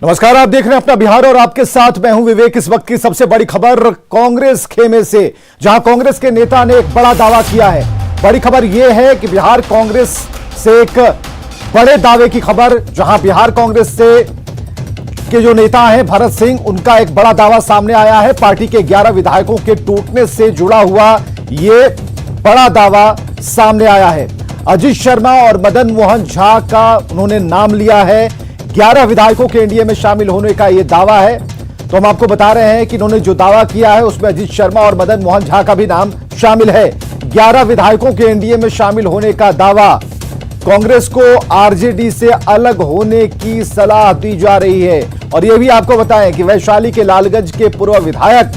नमस्कार, आप देख रहे हैं अपना बिहार और आपके साथ मैं हूं विवेक। इस वक्त की सबसे बड़ी खबर कांग्रेस खेमे से, जहां कांग्रेस के नेता ने एक बड़ा दावा किया है। बड़ी खबर यह है कि बिहार कांग्रेस से एक बड़े दावे की खबर, जहां बिहार कांग्रेस से के जो नेता हैं भरत सिंह, उनका एक बड़ा दावा सामने आया है। पार्टी के 11 विधायकों के टूटने से जुड़ा हुआ यह बड़ा दावा सामने आया है। अजीत शर्मा और मदन मोहन झा का उन्होंने नाम लिया है। 11 विधायकों के एनडीए में शामिल होने का यह दावा है। तो हम आपको बता रहे हैं कि इन्होंने जो दावा किया है उसमें अजीत शर्मा और मदन मोहन झा का भी नाम शामिल है। 11 विधायकों के एनडीए में शामिल होने का दावा। कांग्रेस को आरजेडी से अलग होने की सलाह दी जा रही है। और यह भी आपको बताएं कि वैशाली के लालगंज के पूर्व विधायक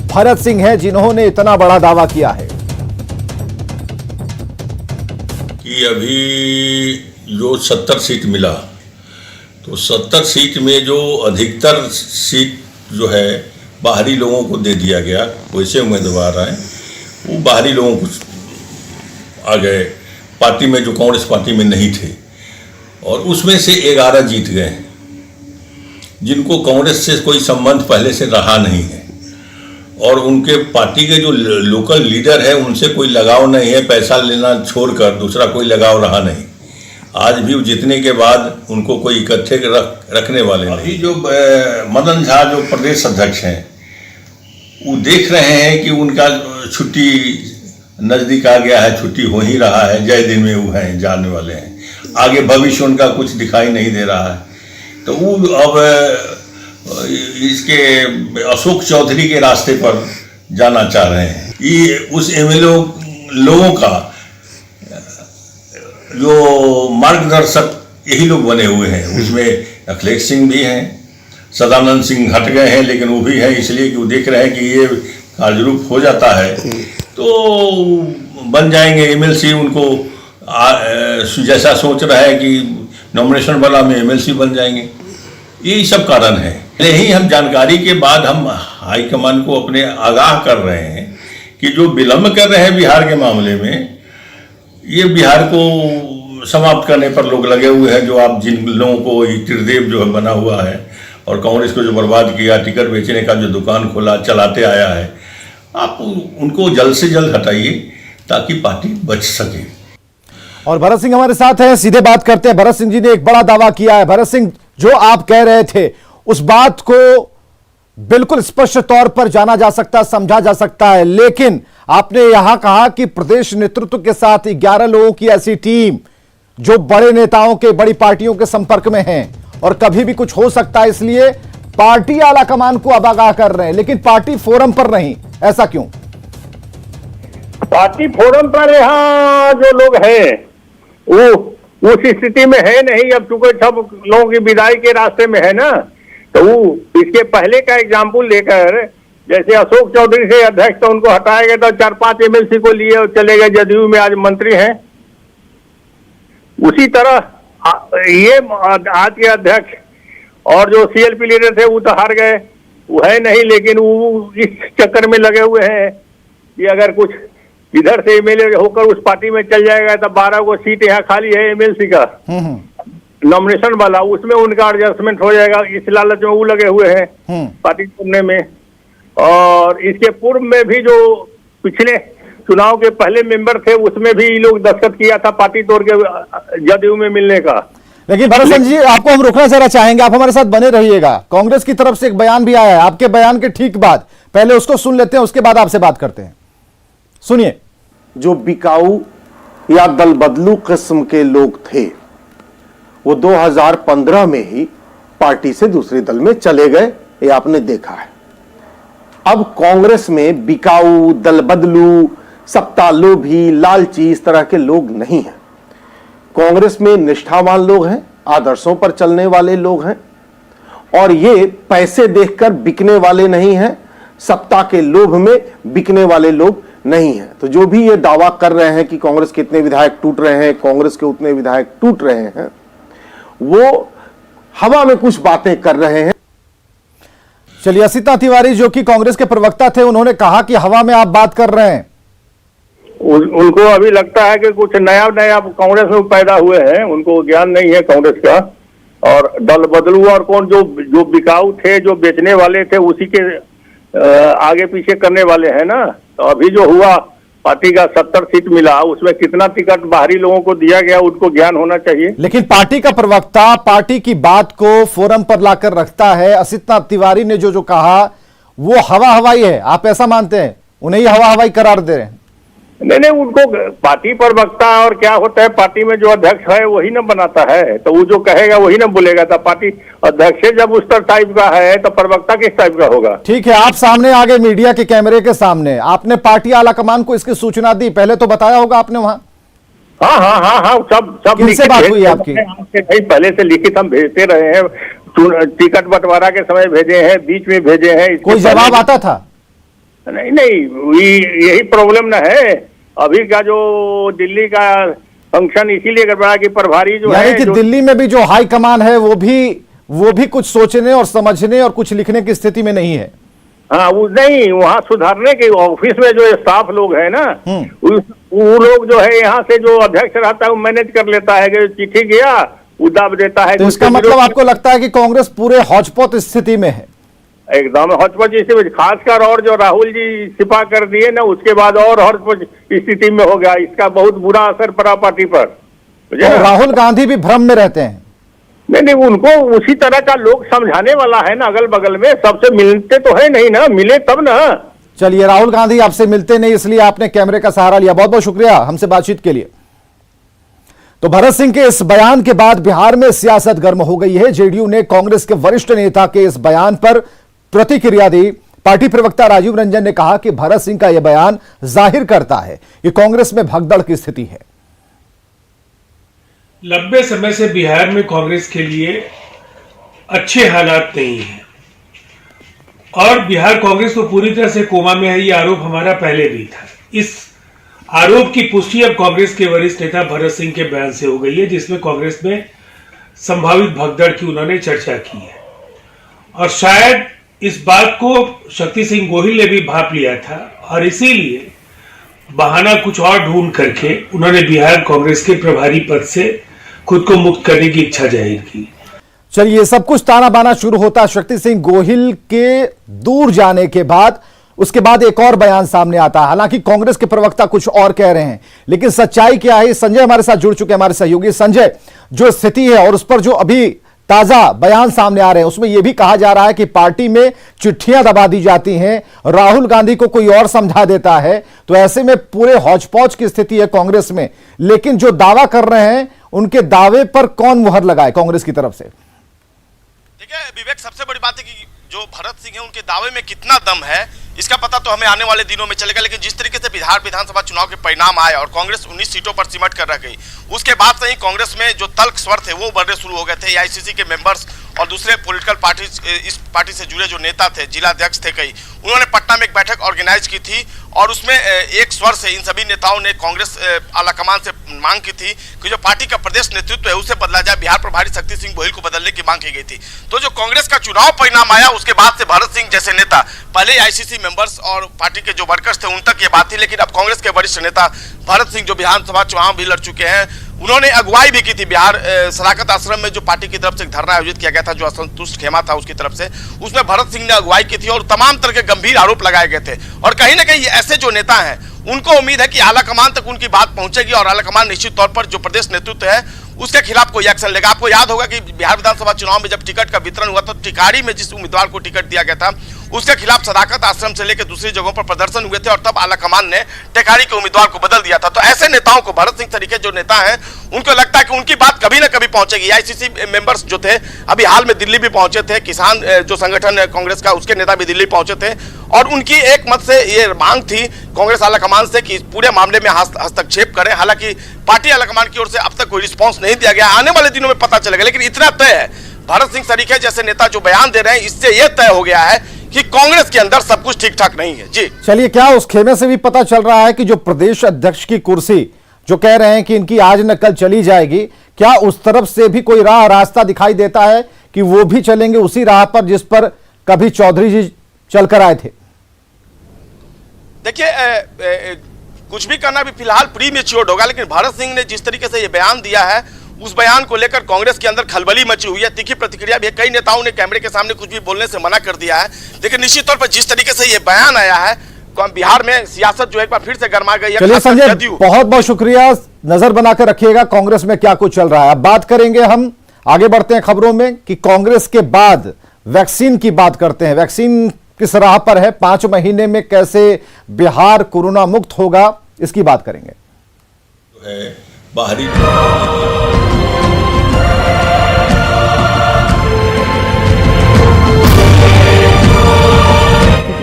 भरत सिंह हैं जिन्होंने इतना बड़ा दावा किया है कि अभी जो 70 सीट मिला, तो 70 सीट में जो अधिकतर सीट जो है बाहरी लोगों को दे दिया गया। वैसे उम्मीदवार आए, वो बाहरी लोगों को आ गए, पार्टी में जो कांग्रेस पार्टी में नहीं थे। और उसमें से 11 जीत गए, जिनको कांग्रेस से कोई संबंध पहले से रहा नहीं है। और उनके पार्टी के जो लोकल लीडर है उनसे कोई लगाव नहीं है, पैसा लेना छोड़कर दूसरा कोई लगाव रहा नहीं। आज भी जीतने के बाद उनको कोई इकट्ठे रखने वाले नहीं। अभी जो मदन झा जो प्रदेश अध्यक्ष हैं, वो देख रहे हैं कि उनका छुट्टी नज़दीक आ गया है, छुट्टी हो ही रहा है, जय दिन में वो हैं, जाने वाले हैं, आगे भविष्य उनका कुछ दिखाई नहीं दे रहा है। तो वो अब इसके अशोक चौधरी के रास्ते पर जाना चाह रहे हैं। ये उस एमएलए लोगों का जो मार्गदर्शक यही लोग बने हुए हैं। उसमें अखिलेश सिंह भी हैं, सदानंद सिंह हट गए हैं, लेकिन वो भी हैं इसलिए कि वो देख रहे हैं कि ये कार्यरूप हो जाता है तो बन जाएंगे एमएलसी। उनको जैसा सोच रहा है कि नॉमिनेशन वाला में एमएलसी बन जाएंगे। यही सब कारण है। यही हम जानकारी के बाद हम हाईकमान को अपने आगाह कर रहे हैं कि जो विलंब कर रहे हैं बिहार के मामले में, ये बिहार को समाप्त करने पर लोग लगे हुए हैं। जो आप जिन लोगों को त्रिदेव जो है बना हुआ है और कांग्रेस को जो बर्बाद किया, टिकट बेचने का जो दुकान खोला चलाते आया है, आप उनको जल्द से जल्द हटाइए ताकि पार्टी बच सके। और भरत सिंह हमारे साथ हैं, सीधे बात करते हैं। भरत सिंह जी ने एक बड़ा दावा किया है। भरत सिंह, जो आप कह रहे थे उस बात को बिल्कुल स्पष्ट तौर पर जाना जा सकता, समझा जा सकता है, लेकिन आपने यहां कहा कि प्रदेश नेतृत्व के साथ 11 लोगों की ऐसी टीम जो बड़े नेताओं के, बड़ी पार्टियों के संपर्क में हैं और कभी भी कुछ हो सकता है, इसलिए पार्टी आला कमान को अब आगाह कर रहे हैं, लेकिन पार्टी फोरम पर नहीं। ऐसा क्यों? पार्टी फोरम पर यहाँ जो लोग हैं वो उस स्थिति में है नहीं। अब चूंकि सब लोगों की विदाई के रास्ते में है ना, तो वो इसके पहले का एग्जाम्पल लेकर, जैसे अशोक चौधरी से अध्यक्ष तो उनको हटाया गया, तो 4-5 एमएलसी को लिए और चले गए, जदयू में आज मंत्री हैं। उसी तरह ये आज के अध्यक्ष और जो सीएलपी लीडर थे वो तो हार गए, वो है नहीं, लेकिन वो इस चक्कर में लगे हुए हैं कि अगर कुछ इधर से एमएलए होकर उस पार्टी में चल जाएगा तो 12 को सीट यहाँ खाली है एमएलसी का नॉमिनेशन वाला, उसमें उनका एडजस्टमेंट हो जाएगा। इस लालच में वो लगे हुए हैं पार्टी छोड़ने में। और इसके पूर्व में भी जो पिछले चुनाव के पहले मेंबर थे उसमें भी लोग दस्तखत किया था पार्टी तोड़ के जदयू में मिलने का। लेकिन भरत सिंह जी, आपको हम रोकना जरा चाहेंगे, आप हमारे साथ बने रहिएगा। कांग्रेस की तरफ से एक बयान भी आया है, आपके बयान के ठीक बाद, पहले उसको सुन लेते हैं, उसके बाद आपसे बात करते हैं। सुनिए। जो बिकाऊ या दल बदलू किस्म के लोग थे वो 2015 में ही पार्टी से दूसरे दल में चले गए, ये आपने देखा है। अब कांग्रेस में बिकाऊ, दल बदलू, सत्ता लोभी, लालची इस तरह के लोग नहीं हैं। कांग्रेस में निष्ठावान लोग हैं, आदर्शों पर चलने वाले लोग हैं, और ये पैसे देखकर बिकने वाले नहीं हैं, सत्ता के लोभ में बिकने वाले लोग नहीं है। तो जो भी ये दावा कर रहे हैं कि कांग्रेस के इतने विधायक टूट रहे हैं, कांग्रेस के उतने विधायक टूट रहे हैं, वो हवा में कुछ बातें कर रहे हैं। चलिए, असीता तिवारी जो कि कांग्रेस के प्रवक्ता थे, उन्होंने कहा कि हवा में आप बात कर रहे हैं। उनको अभी लगता है कि कुछ नया कांग्रेस में पैदा हुए हैं, उनको ज्ञान नहीं है कांग्रेस का। और दल बदलू और कौन जो जो बिकाऊ थे, जो बेचने वाले थे, उसी के आगे पीछे करने वाले हैं ना। तो अभी जो हुआ पार्टी का 70 सीट मिला, उसमें कितना टिकट बाहरी लोगों को दिया गया, उनको ज्ञान होना चाहिए। लेकिन पार्टी का प्रवक्ता पार्टी की बात को फोरम पर लाकर रखता है। असित तिवारी ने जो कहा वो हवा हवाई है, आप ऐसा मानते हैं? उन्हें ही हवा हवाई करार दे रहे हैं? नहीं, उनको पार्टी प्रवक्ता और क्या होता है, पार्टी में जो अध्यक्ष है वही ना बनाता है, तो वो जो कहेगा वही ना बोलेगा। तो पार्टी अध्यक्ष जब उस टाइप का है तो प्रवक्ता किस टाइप का होगा? ठीक है, आप सामने आ गए मीडिया के कैमरे के सामने, आपने पार्टी आलाकमान को इसकी सूचना दी, पहले तो बताया होगा आपने वहां? हाँ, सब किनसे बात हुई आपकी? नहीं, पहले से लिखित हम भेजते रहे हैं, टिकट बंटवारा के समय भेजे हैं, बीच में भेजे हैं। कोई जवाब आता था? नहीं, यही प्रॉब्लम ना है अभी का जो दिल्ली का फंक्शन, इसीलिए गड़बड़ा कि प्रभारी जो है, कि दिल्ली में भी जो हाई कमान है वो भी कुछ सोचने और समझने और कुछ लिखने की स्थिति में नहीं है। हाँ, वो नहीं, वहाँ सुधारने के ऑफिस में जो स्टाफ लोग है ना, वो लोग जो है यहाँ से जो अध्यक्ष रहता है वो मैनेज कर लेता है कि चिट्ठी गया वो दाब देता है। तो इसका मतलब आपको लगता है कि कांग्रेस पूरे हौचपौच स्थिति में है? एकदम हौचपौच स्थिति, खासकर और जो राहुल जी छिपा कर दिए ना, उसके बाद और हौचपौच स्थिति में हो गया। इसका बहुत बुरा असर पड़ा पार्टी पर। तो राहुल गांधी भी भ्रम में रहते हैं? नहीं, उनको उसी तरह का लोग समझाने वाला है ना, अगल बगल में सबसे मिलते तो है नहीं ना, मिले तब ना। चलिए, राहुल गांधी आपसे मिलते नहीं, इसलिए आपने कैमरे का सहारा लिया। बहुत बहुत शुक्रिया हमसे बातचीत के लिए। तो भरत सिंह के इस बयान के बाद बिहार में सियासत गर्म हो गई है। जेडीयू ने कांग्रेस के वरिष्ठ नेता के इस बयान पर प्रतिक्रिया दी। पार्टी प्रवक्ता राजीव रंजन ने कहा कि भरत सिंह का यह बयान जाहिर करता है कि कांग्रेस में भगदड़ की स्थिति है। लंबे समय से बिहार में कांग्रेस के लिए अच्छे हालात नहीं हैं और बिहार कांग्रेस तो पूरी तरह से कोमा में है, ये आरोप हमारा पहले भी था। इस आरोप की पुष्टि अब कांग्रेस के वरिष्ठ नेता भरत सिंह के बयान से हो गई है, जिसमें कांग्रेस में संभावित भगदड़ की उन्होंने चर्चा की है। और शायद इस बात को शक्ति सिंह गोहिल ने भी भांप लिया था और इसीलिए बहाना कुछ और ढूंढ करके उन्होंने बिहार कांग्रेस के प्रभारी पद से खुद को मुक्त करने की इच्छा जाहिर की। चलिए, सब कुछ ताना बाना शुरू होता शक्ति सिंह गोहिल के दूर जाने के बाद। उसके बाद एक और बयान सामने आता है। हालांकि कांग्रेस के प्रवक्ता कुछ और कह रहे हैं, लेकिन सच्चाई क्या है? संजय हमारे साथ जुड़ चुके हैं, हमारे सहयोगी। संजय, जो स्थिति है और उस पर जो अभी ताजा बयान सामने आ रहे हैं, उसमें यह भी कहा जा रहा है कि पार्टी में चिट्ठियां दबा दी जाती हैं, राहुल गांधी को कोई और समझा देता है। तो ऐसे में पूरे हौच-पौच की स्थिति है कांग्रेस में। लेकिन जो दावा कर रहे हैं, उनके दावे पर कौन मुहर लगाए कांग्रेस की तरफ से? देखिए विवेक, सबसे बड़ी बात है कि जो भरत सिंह है उनके दावे में कितना दम है इसका पता तो हमें आने वाले दिनों में चलेगा। लेकिन जिस तरीके से बिहार विधानसभा चुनाव के परिणाम आए और कांग्रेस 19 सीटों पर सिमट कर रह गई, उसके बाद से ही कांग्रेस में जो तल्ख स्वर थे वो बढ़ने शुरू हो गए थे। एआईसीसी के मेंबर्स और दूसरे पॉलिटिकल पार्टी, इस पार्टी से जुड़े जो नेता थे, जिला अध्यक्ष थे कई, उन्होंने पटना में एक बैठक ऑर्गेनाइज की थी और उसमें एक स्वर से इन सभी नेताओं ने कांग्रेस आलाकमान से मांग की थी कि जो पार्टी का प्रदेश नेतृत्व है उसे बदला जाए। बिहार प्रभारी शक्ति सिंह गोहिल को बदलने की मांग की गई थी। तो जो कांग्रेस का चुनाव परिणाम आया उसके बाद से भरत सिंह जैसे नेता, पहले आईसीसी मेंबर्स और पार्टी के जो वर्कर्स थे उन तक ये बात थी, लेकिन अब कांग्रेस के वरिष्ठ नेता भरत सिंह जो विधानसभा चुनाव भी लड़ चुके हैं, उन्होंने अगुवाई भी की थी। बिहार सदाकत आश्रम में जो पार्टी की तरफ से एक धरना आयोजित किया गया था, जो असंतुष्ट खेमा था उसकी तरफ से, उसमें भरत सिंह ने अगुवाई की थी और तमाम तरह के गंभीर आरोप लगाए गए थे। और कहीं ना कहीं ऐसे जो नेता हैं उनको उम्मीद है कि आलाकमान तक उनकी बात पहुंचेगी और आलाकमान निश्चित तौर पर जो प्रदेश नेतृत्व है उसके खिलाफ कोई एक्शन लेगा। आपको याद होगा कि बिहार विधानसभा चुनाव में जब टिकट का वितरण हुआ तो टिकारी में जिस उम्मीदवार को टिकट दिया गया था उसके खिलाफ सदाकत आश्रम से लेकर दूसरी जगहों पर प्रदर्शन हुए थे और तब आलाकमान ने टिकारी के उम्मीदवार को बदल दिया था। तो ऐसे नेताओं को, भरत सिंह तरीके जो नेता हैं, उनको लगता है कि उनकी बात कभी ना कभी पहुंचेगी। आईसीसी मेंबर्स जो थे अभी हाल में दिल्ली भी पहुंचे थे, किसान जो संगठन है कांग्रेस का, उसके नेता भी दिल्ली पहुंचे थे और उनकी एक मत से ये मांग थी कांग्रेस आलाकमान से कि पूरे मामले में हस्तक्षेप करें। हालांकि पार्टी आलाकमान की ओर से अब तक कोई रिस्पॉन्स नहीं दिया गया, आने वाले दिनों में पता चलेगा। लेकिन इतना तय है, भरत सिंह सरीखे जैसे नेता जो बयान दे रहे हैं, इससे यह तय हो गया है कि कांग्रेस के अंदर सब कुछ ठीक ठाक नहीं है। जी चलिए, क्या उस खेमे से भी पता चल रहा है कि जो प्रदेश अध्यक्ष की कुर्सी जो कह रहे हैं कि इनकी आज न कल चली जाएगी, क्या उस तरफ से भी कोई रास्ता दिखाई देता है कि वो भी चलेंगे उसी राह पर जिस पर कभी चौधरी जी चलकर आए थे? देखिए कुछ भी करना भी फिलहाल प्री मेच्योर्ड होगा, लेकिन भरत सिंह ने जिस तरीके से ये बयान दिया है उस बयान को लेकर कांग्रेस के अंदर खलबली मची हुई है, तीखी प्रतिक्रिया भी है। कई नेताओं ने कैमरे के सामने कुछ भी बोलने से मना कर दिया है। लेकिन निश्चित तौर पर जिस तरीके से ये बयान आया है, बिहार में सियासत जो एक बार फिर से गर्मा गई है। चलिए संजय, बहुत बहुत शुक्रिया। नजर बनाकर रखिएगा कांग्रेस में क्या कुछ चल रहा है। अब बात करेंगे, हम आगे बढ़ते हैं खबरों में कि कांग्रेस के बाद वैक्सीन की बात करते हैं। वैक्सीन किस राह पर है, 5 महीने में कैसे बिहार कोरोना मुक्त होगा, इसकी बात करेंगे। बाहरी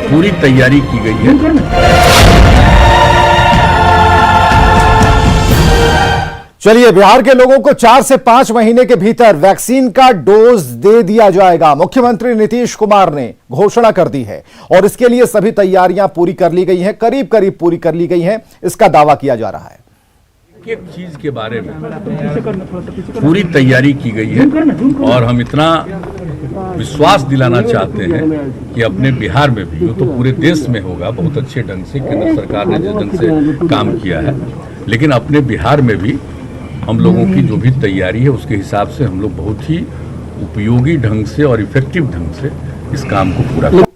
पूरी तैयारी की गई है। चलिए, बिहार के लोगों को 4 से 5 महीने के भीतर वैक्सीन का डोज दे दिया जाएगा। मुख्यमंत्री नीतीश कुमार ने घोषणा कर दी है और इसके लिए सभी तैयारियां पूरी कर ली गई हैं, करीब करीब पूरी कर ली गई हैं, इसका दावा किया जा रहा है। एक चीज के बारे में पूरी तैयारी की गई है और हम इतना विश्वास दिलाना चाहते हैं कि अपने बिहार में भी, वो तो पूरे देश में होगा बहुत अच्छे ढंग से, केंद्र सरकार ने जिस ढंग से काम किया है, लेकिन अपने बिहार में भी हम लोगों की जो भी तैयारी है उसके हिसाब से हम लोग बहुत ही उपयोगी ढंग से और इफेक्टिव ढंग से इस काम को पूरा कर।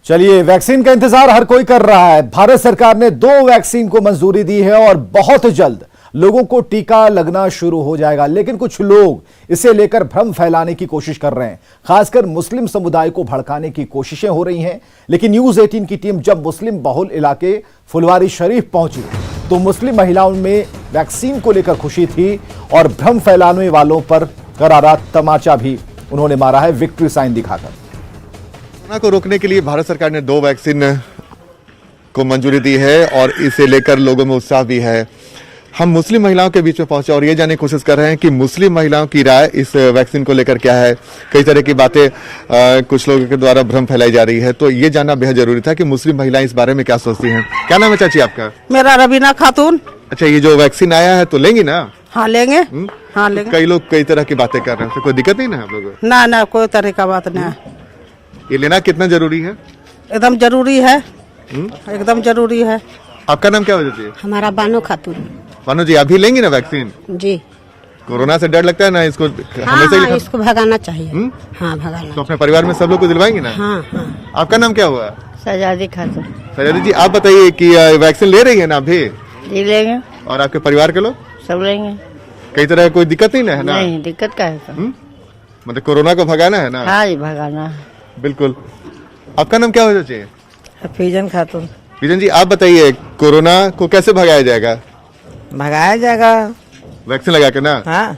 चलिए, वैक्सीन का इंतजार हर कोई कर रहा है। भारत सरकार ने 2 वैक्सीन को मंजूरी दी है और बहुत जल्द लोगों को टीका लगना शुरू हो जाएगा। लेकिन कुछ लोग इसे लेकर भ्रम फैलाने की कोशिश कर रहे हैं, खासकर मुस्लिम समुदाय को भड़काने की कोशिशें हो रही हैं। लेकिन न्यूज 18 की टीम जब मुस्लिम बहुल इलाके फुलवारी शरीफ पहुंची तो मुस्लिम महिलाओं में वैक्सीन को लेकर खुशी थी और भ्रम फैलाने वालों पर करारा तमाचा भी उन्होंने मारा है, विक्ट्री साइन दिखाकर। कोरोना को रोकने के लिए भारत सरकार ने 2 वैक्सीन को मंजूरी दी है और इसे लेकर लोगों में उत्साह भी है। हम मुस्लिम महिलाओं के बीच में पहुंचे और ये जानने की कोशिश कर रहे हैं कि मुस्लिम महिलाओं की राय इस वैक्सीन को लेकर क्या है। कई तरह की बातें कुछ लोगों के द्वारा भ्रम फैलाई जा रही है, तो ये जानना बेहद जरूरी था कि मुस्लिम महिलाएं इस बारे में क्या सोचती हैं। क्या नाम है चाची आपका? मेरा रबीना खातून। अच्छा, ये जो वैक्सीन आया है तो लेंगी ना? हाँ लेंगे। हाँ लेंगे। कई लोग कई तरह की बातें कर रहे हैं, तो कोई दिक्कत नहीं ना आप लोगों? ना ना, कोई तरह का बात नहीं है। ये लेना कितना जरूरी है? एकदम जरूरी है, एकदम जरूरी है। आपका नाम क्या वजह है? हमारा बानो खातून। बानो जी, आप भी लेंगी ना वैक्सीन? जी। कोरोना से डर लगता है ना, इसको हमेशा हाँ, इसको भगाना चाहिए। हाँ भगाना। तो अपने परिवार में सब लोग को दिलवाएंगे ना? हाँ हाँ। आपका नाम क्या हुआ? सजादी खातून। सजादी जी, आप बताइए कि वैक्सीन ले रही है ना अभी? जी लेंगे। और आपके परिवार के लोग सब लेंगे। कई तरह कोई दिक्कत नहीं ना है ना? नहीं, दिक्कत का है सर। मतलब कोरोना को भगाना है ना? हाँ जी, भगाना। बिल्कुल। आपका नाम क्या होना चाहिए? फीजन खातून। फीजन जी, आप बताइए कोरोना को कैसे भगाया जाएगा? भगाया जाएगा वैक्सीन लगा के ना? हाँ।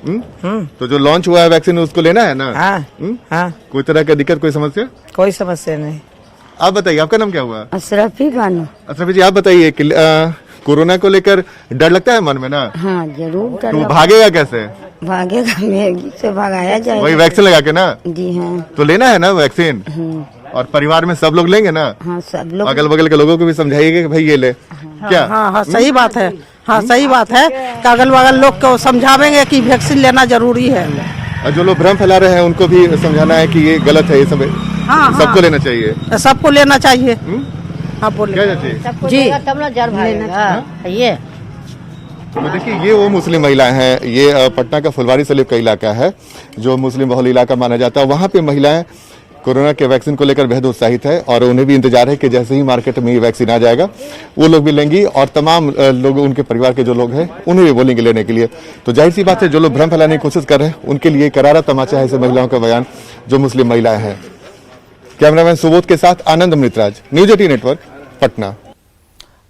तो जो लॉन्च हुआ है वैक्सीन उसको लेना है ना? हाँ। हाँ। कोई तरह का दिक्कत, कोई समस्या? कोई समस्या नहीं। आप बताइए, आपका नाम क्या हुआ? अशरफी बानो। अशरफी जी, आप बताइए कि कोरोना को लेकर डर लगता है मन में ना? हाँ जरूर। तो भागेगा कैसे? भागेगा, मैगी से भगाया जाएगा। वही वैक्सीन लगा के ना? जी हाँ। तो लेना है ना वैक्सीन? और परिवार में सब लोग लेंगे ना? हाँ सब लोग। अगल बगल के लोगों को भी समझाइएगा कि भाई ये ले। क्या? हाँ हाँ, सही बात है। हाँ सही बात है कि अगल बगल लोग को समझावेंगे कि वैक्सीन लेना जरूरी है। और जो लोग भ्रम फैला रहे हैं उनको भी समझाना है कि ये गलत है, ये सब हाँ, सबको लेना चाहिए। सबको लेना चाहिए। हाँ बोले। क्या चाची? जी तब ना जर भागेगा ये। तो देखिए, ये वो मुस्लिम महिलाएं हैं। ये पटना का फुलवारी शरीफ का इलाका है जो मुस्लिम बहुल इलाका माना जाता है। वहाँ पे महिलाएं कोरोना के वैक्सीन को लेकर बेहद उत्साहित है और उन्हें भी इंतजार है कि जैसे ही मार्केट में ये वैक्सीन आ जाएगा वो लोग भी लेंगी और तमाम लोग, उनके परिवार के जो लोग हैं उन्हें भी बोलेंगे लेने के लिए। तो जाहिर सी बात है, जो लोग भ्रम फैलाने की कोशिश कर रहे हैं उनके लिए करारा तमाचा है ऐसे महिलाओं का बयान जो मुस्लिम महिलाएं हैं। कैमरामैन सुबोध के साथ आनंद अमृतराज, न्यूज 18 नेटवर्क, पटना।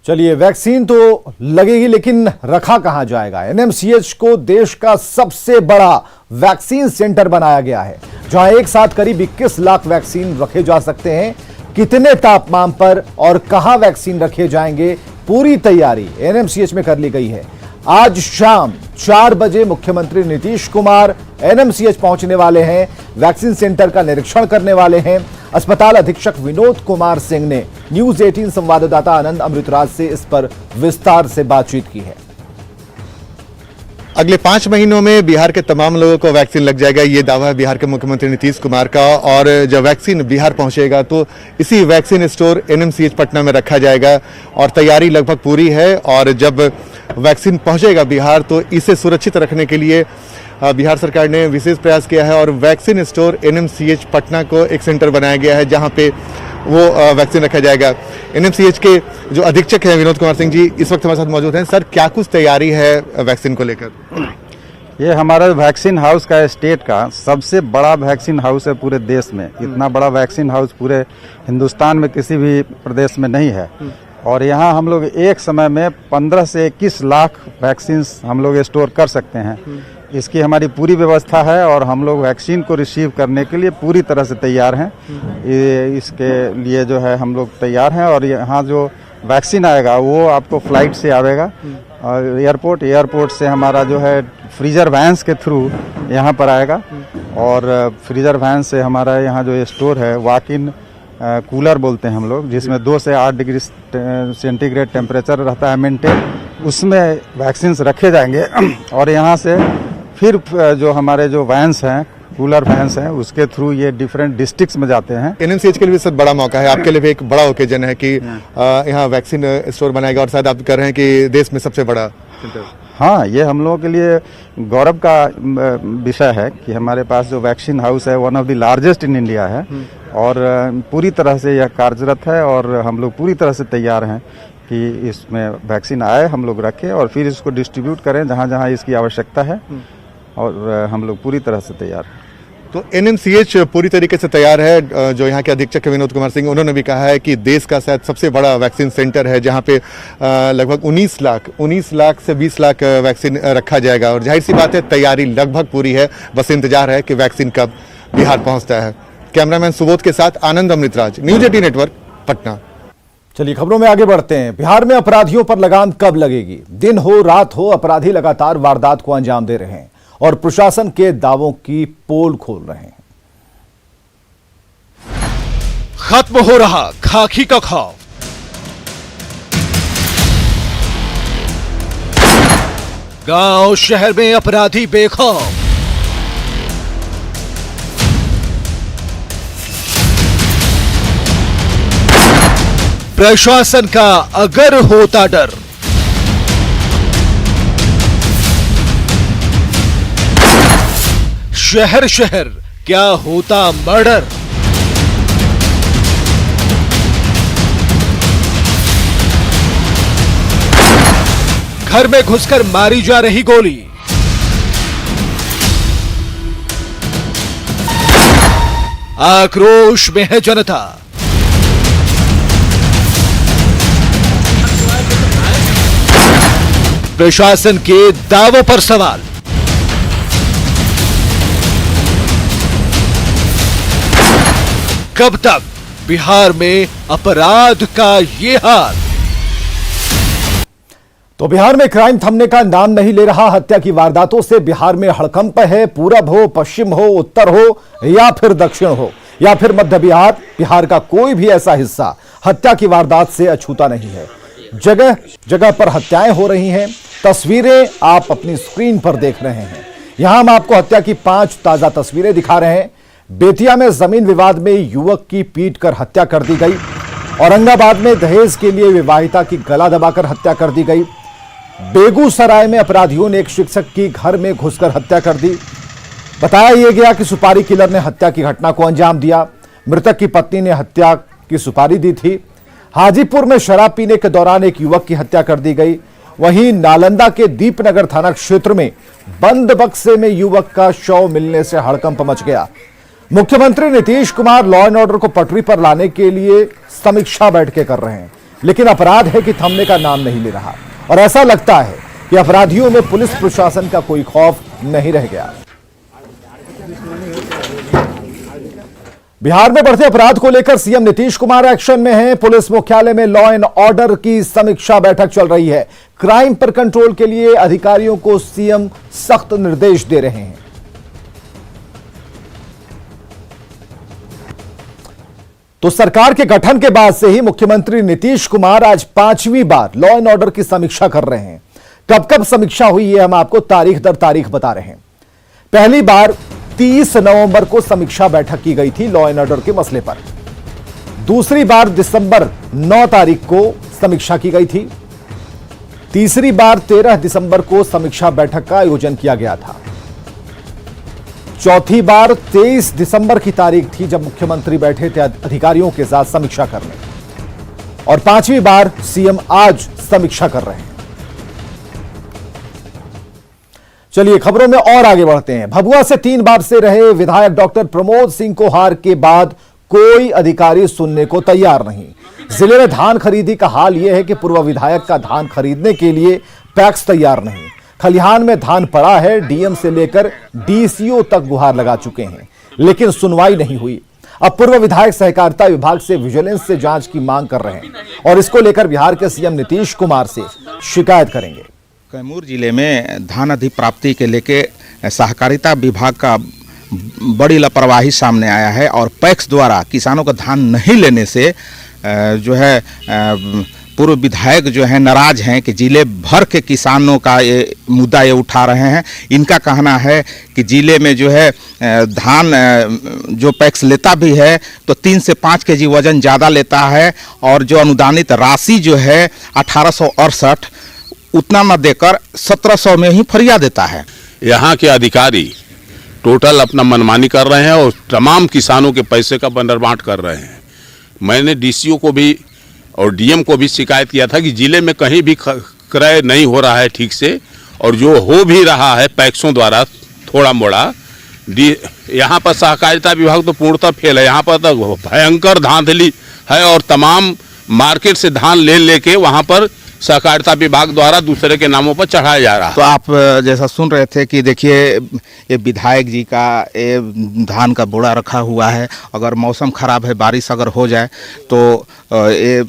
चलिए, वैक्सीन तो लगेगी लेकिन रखा कहां जाएगा? एनएमसीएच को देश का सबसे बड़ा वैक्सीन सेंटर बनाया गया है जहां एक साथ करीब 21 लाख वैक्सीन रखे जा सकते हैं। कितने तापमान पर और कहां वैक्सीन रखे जाएंगे, पूरी तैयारी एनएमसीएच में कर ली गई है। आज शाम 4 बजे मुख्यमंत्री नीतीश कुमार एनएमसीएच पहुंचने वाले हैं, वैक्सीन सेंटर का निरीक्षण करने वाले हैं। अस्पताल अधीक्षक विनोद कुमार सिंह ने न्यूज 18 संवाददाता आनंद अमृतराज से इस पर विस्तार से बातचीत की है। अगले 5 महीनों में बिहार के तमाम लोगों को वैक्सीन लग जाएगा, ये दावा है बिहार के मुख्यमंत्री नीतीश कुमार का। और जब वैक्सीन बिहार पहुंचेगा तो इसी वैक्सीन स्टोर एनएमसीएच पटना में रखा जाएगा और तैयारी लगभग पूरी है। और जब वैक्सीन पहुंचेगा बिहार, तो इसे सुरक्षित रखने के लिए बिहार सरकार ने विशेष प्रयास किया है और वैक्सीन स्टोर NMCH पटना को एक सेंटर बनाया गया है जहां पे वो वैक्सीन रखा जाएगा। NMCH के जो अधीक्षक हैं विनोद कुमार सिंह जी इस वक्त हमारे साथ मौजूद हैं। सर, क्या कुछ तैयारी है वैक्सीन को लेकर? ये हमारा वैक्सीन हाउस का स्टेट का सबसे बड़ा वैक्सीन हाउस है पूरे देश में। इतना बड़ा वैक्सीन हाउस पूरे हिंदुस्तान में किसी भी प्रदेश में नहीं है। और यहाँ हम लोग एक समय में 15 से 21 लाख वैक्सीन हम लोग स्टोर कर सकते हैं। इसकी हमारी पूरी व्यवस्था है और हम लोग वैक्सीन को रिसीव करने के लिए पूरी तरह से तैयार हैं। इसके लिए जो है हम लोग तैयार हैं और यहाँ जो वैक्सीन आएगा वो आपको फ्लाइट से आवेगा और एयरपोर्ट से हमारा जो है फ्रीजर वैन्स के थ्रू यहाँ पर आएगा और फ्रीजर वैन से हमारा यहाँ जो स्टोर है वॉक इन कूलर बोलते हैं हम लोग, जिसमें 2 से 8 डिग्री सेंटीग्रेड टेम्परेचर रहता है मेंटेन, उसमें वैक्सीन रखे जाएंगे और यहाँ से फिर जो हमारे जो वैन्स हैं कूलर वैन्स हैं उसके थ्रू ये डिफरेंट डिस्ट्रिक्ट्स में जाते हैं। NMCH के लिए सर बड़ा मौका है, आपके लिए भी एक बड़ा ओकेजन है कि यहाँ वैक्सीन स्टोर बनाएगा और शायद आप कह रहे हैं कि देश में सबसे बड़ा सेंटर। हाँ, ये हम लोगों के लिए गौरव का विषय है कि हमारे पास जो वैक्सीन हाउस है one of the largest in India है और पूरी तरह से यह कार्यरत है और हम लोग पूरी तरह से तैयार हैं कि इसमें वैक्सीन आए, हम लोग रखें और फिर इसको डिस्ट्रीब्यूट करें जहाँ जहाँ इसकी आवश्यकता है और हम लोग पूरी तरह से तैयार हैं। तो NMCH पूरी तरीके से तैयार है। जो यहाँ के अधीक्षक विनोद कुमार सिंह उन्होंने भी कहा है कि देश का शायद सबसे बड़ा वैक्सीन सेंटर है जहाँ पे लगभग 19 लाख से 20 लाख वैक्सीन रखा जाएगा और जाहिर सी बात है तैयारी लगभग पूरी है, बस इंतजार है कि वैक्सीन कब बिहार पहुँचता है। कैमरामैन सुबोध के साथ आनंद अमृतराज, न्यूज 18 नेटवर्क, पटना। चलिए खबरों में आगे बढ़ते हैं। बिहार में अपराधियों पर लगाम कब लगेगी? दिन हो रात हो अपराधी लगातार वारदात को अंजाम दे रहे हैं और प्रशासन के दावों की पोल खोल रहे हैं। खत्म हो रहा खाकी का खौफ, गांव शहर में अपराधी बेखौफ, प्रशासन का अगर होता डर, शहर शहर क्या होता मर्डर, घर में घुसकर मारी जा रही गोली, आक्रोश में है जनता, प्रशासन के दावों पर सवाल, कब तक बिहार में अपराध का ये हाल? तो बिहार में क्राइम थमने का नाम नहीं ले रहा। हत्या की वारदातों से बिहार में हड़कंप है। पूरब हो, पश्चिम हो, उत्तर हो या फिर दक्षिण हो या फिर मध्य बिहार, बिहार का कोई भी ऐसा हिस्सा हत्या की वारदात से अछूता नहीं है। जगह जगह पर हत्याएं हो रही हैं। तस्वीरें आप अपनी स्क्रीन पर देख रहे हैं। यहां हम आपको हत्या की 5 ताजा तस्वीरें दिखा रहे हैं। बेतिया में जमीन विवाद में युवक की पीटकर हत्या कर दी गई। औरंगाबाद में दहेज के लिए विवाहिता की गला दबाकर हत्या कर दी गई। बेगूसराय में अपराधियों ने एक शिक्षक की घर में घुसकर हत्या कर दी। बताया यह गया कि सुपारी किलर ने हत्या की घटना को अंजाम दिया। मृतक की पत्नी ने हत्या की सुपारी दी थी। हाजीपुर में शराब पीने के दौरान एक युवक की हत्या कर दी गई। वहीं नालंदा के दीपनगर थाना क्षेत्र में बंद बक्से में युवक का शव मिलने से हड़कंप मच गया। मुख्यमंत्री Nitish Kumar law and order को पटरी पर लाने के लिए समीक्षा बैठकें कर रहे हैं, लेकिन अपराध है कि थमने का नाम नहीं ले रहा और ऐसा लगता है कि अपराधियों में पुलिस प्रशासन का कोई खौफ नहीं रह गया। बिहार में बढ़ते अपराध को लेकर सीएम नीतीश कुमार एक्शन में हैं। पुलिस मुख्यालय में लॉ एंड ऑर्डर की समीक्षा बैठक चल रही है। क्राइम पर कंट्रोल के लिए अधिकारियों को सीएम सख्त निर्देश दे रहे हैं। तो सरकार के गठन के बाद से ही मुख्यमंत्री नीतीश कुमार आज 5वीं बार लॉ एंड ऑर्डर की समीक्षा कर रहे हैं। कब कब समीक्षा हुई है हम आपको तारीख दर तारीख बता रहे हैं। पहली बार 30 नवंबर को समीक्षा बैठक की गई थी लॉ एंड ऑर्डर के मसले पर। दूसरी बार दिसंबर 9 तारीख को समीक्षा की गई थी। तीसरी बार 13 दिसंबर को समीक्षा बैठक का आयोजन किया गया था। चौथी बार 23 दिसंबर की तारीख थी जब मुख्यमंत्री बैठे थे अधिकारियों के साथ समीक्षा करने, और पांचवी बार सीएम आज समीक्षा कर रहे हैं। चलिए खबरों में और आगे बढ़ते हैं। भभुआ से 3 बार से रहे विधायक डॉक्टर प्रमोद सिंह को हार के बाद कोई अधिकारी सुनने को तैयार नहीं। जिले में धान खरीदी का हाल यह है कि पूर्व विधायक का धान खरीदने के लिए पैक्स तैयार नहीं। खलिहान में धान पड़ा है, डीएम से लेकर डीसीओ तक गुहार लगा चुके हैं, लेकिन सुनवाई नहीं हुई। अब पूर्व विधायक सहकारिता विभाग से विजिलेंस से जांच की मांग कर रहे हैं और इसको लेकर बिहार के सीएम नीतीश कुमार से शिकायत करेंगे। कैमूर जिले में धान अधिप्राप्ति के लेके सहकारिता विभाग का बड़ी लापरवाही सामने आया है और पैक्स द्वारा किसानों का धान नहीं लेने से जो है पूर्व विधायक जो है नाराज हैं कि जिले भर के किसानों का ये मुद्दा ये उठा रहे हैं। इनका कहना है कि जिले में जो है धान जो पैक्स लेता भी है तो 3 से 5 केजी वजन ज़्यादा लेता है और जो अनुदानित राशि जो है 1868 उतना न देकर 1700 में ही फरिया देता है। यहाँ के अधिकारी टोटल अपना मनमानी कर रहे हैं और तमाम किसानों के पैसे का बंदरबांट कर रहे हैं। मैंने डीसीओ को भी और डीएम को भी शिकायत किया था कि जिले में कहीं भी क्रय नहीं हो रहा है ठीक से, और जो हो भी रहा है पैक्सों द्वारा थोड़ा मोड़ा। यहाँ पर सहकारिता विभाग तो पूर्णतः फेल है। यहाँ पर तो भयंकर धांधली है और तमाम मार्केट से धान ले लेके वहाँ पर सहकारिता विभाग द्वारा दूसरे के नामों पर चढ़ाया जा रहा है। तो आप जैसा सुन रहे थे कि देखिए ये विधायक जी का ये धान का बोरा रखा हुआ है। अगर मौसम खराब है, बारिश अगर हो जाए तो ये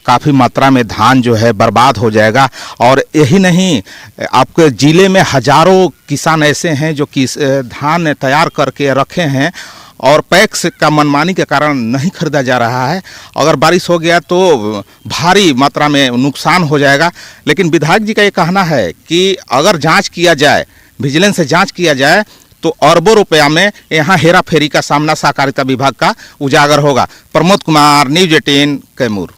काफ़ी मात्रा में धान जो है बर्बाद हो जाएगा। और यही नहीं, आपके ज़िले में हजारों किसान ऐसे हैं जो कि धान तैयार करके रखे हैं और पैक्स का मनमानी के कारण नहीं खरीदा जा रहा है। अगर बारिश हो गया तो भारी मात्रा में नुकसान हो जाएगा। लेकिन विधायक जी का ये कहना है कि अगर जांच किया जाए, विजिलेंस से जांच किया जाए तो अरबों रुपया में यहाँ हेरा फेरी का सामना सहकारिता विभाग का उजागर होगा। प्रमोद कुमार, न्यूज़ 18 कैमूर।